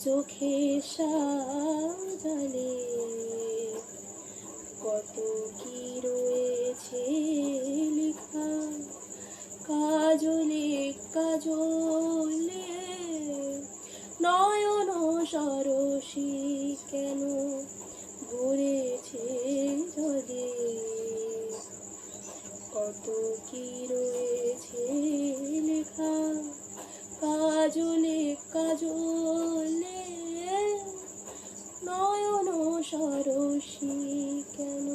চোখে সাজালে কত কি রয়েছে লেখা কাজলে কাজলে নয়ন সরসী কেন ভরেছে জলে কত কি রয়েছে লেখা কাজলে কাজলে নয়ন সরসী কেন